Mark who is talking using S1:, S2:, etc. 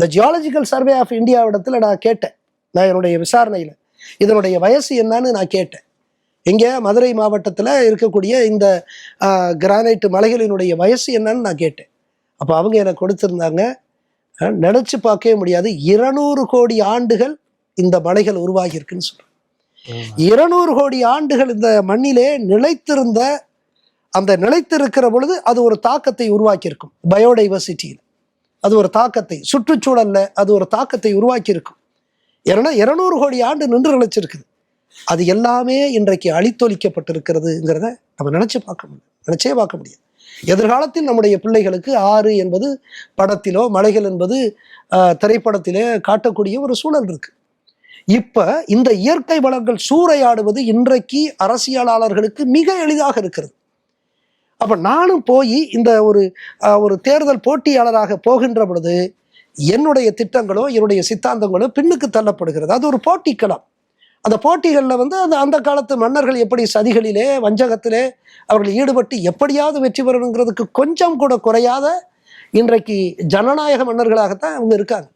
S1: இந்த geological survey of இந்தியாவிடத்துல நான் கேட்டேன், நான் என்னுடைய விசாரணையில் இதனுடைய வயசு என்னன்னு நான் கேட்டேன். இங்கே மதுரை மாவட்டத்தில் இருக்கக்கூடிய இந்த கிரானைட் மலைகளினுடைய வயசு என்னன்னு நான் கேட்டேன். அப்போ அவங்க எனக்கு கொடுத்துருந்தாங்க, நினச்சி பார்க்கவே முடியாது, 200 கோடி ஆண்டுகள் இந்த மலைகள் உருவாகி இருக்குன்னு சொல்கிறேன். 200 கோடி ஆண்டுகள் இந்த மண்ணிலே நிலைத்திருந்த, அந்த நிலைத்திருக்கிற பொழுது அது ஒரு தாக்கத்தை உருவாக்கியிருக்கும். பயோடைவர்சிட்டியில் அது ஒரு தாக்கத்தை, சுற்றுச்சூழலில் அது ஒரு தாக்கத்தை உருவாக்கியிருக்கும். ஏன்னா 200 கோடி ஆண்டு நின்று நிலைச்சிருக்குது. அது எல்லாமே இன்றைக்கு அழித்தொழிக்கப்பட்டிருக்கிறதுங்கிறத நம்ம நினச்சே பார்க்க முடியாது. எதிர்காலத்தில் நம்முடைய பிள்ளைகளுக்கு ஆறு என்பது படத்திலோ, மலைகள் என்பது திரைப்படத்திலே காட்டக்கூடிய ஒரு சூழல் இருக்கு. இப்ப இந்த இயற்கை வளங்கள் சூறையாடுவது இன்றைக்கு அரசியலாளர்களுக்கு மிக எளிதாக இருக்கிறது. அப்ப நானும் போய் இந்த ஒரு தேர்தல் போட்டியாளராக போகின்ற பொழுது என்னுடைய திட்டங்களோ என்னுடைய சித்தாந்தங்களோ பின்னுக்கு தள்ளப்படுகிறது. அது ஒரு போட்டிக்களம். அந்த போட்டிகளில் அந்த காலத்து மன்னர்கள் எப்படி சதிகளிலே, வஞ்சகத்திலே அவர்கள் ஈடுபட்டு எப்படியாவது வெற்றி பெறணுங்கிறதுக்கு கொஞ்சம் கூட குறையாத இன்றைக்கு ஜனநாயக மன்னர்களாகத்தான் அவங்க இருக்காங்க.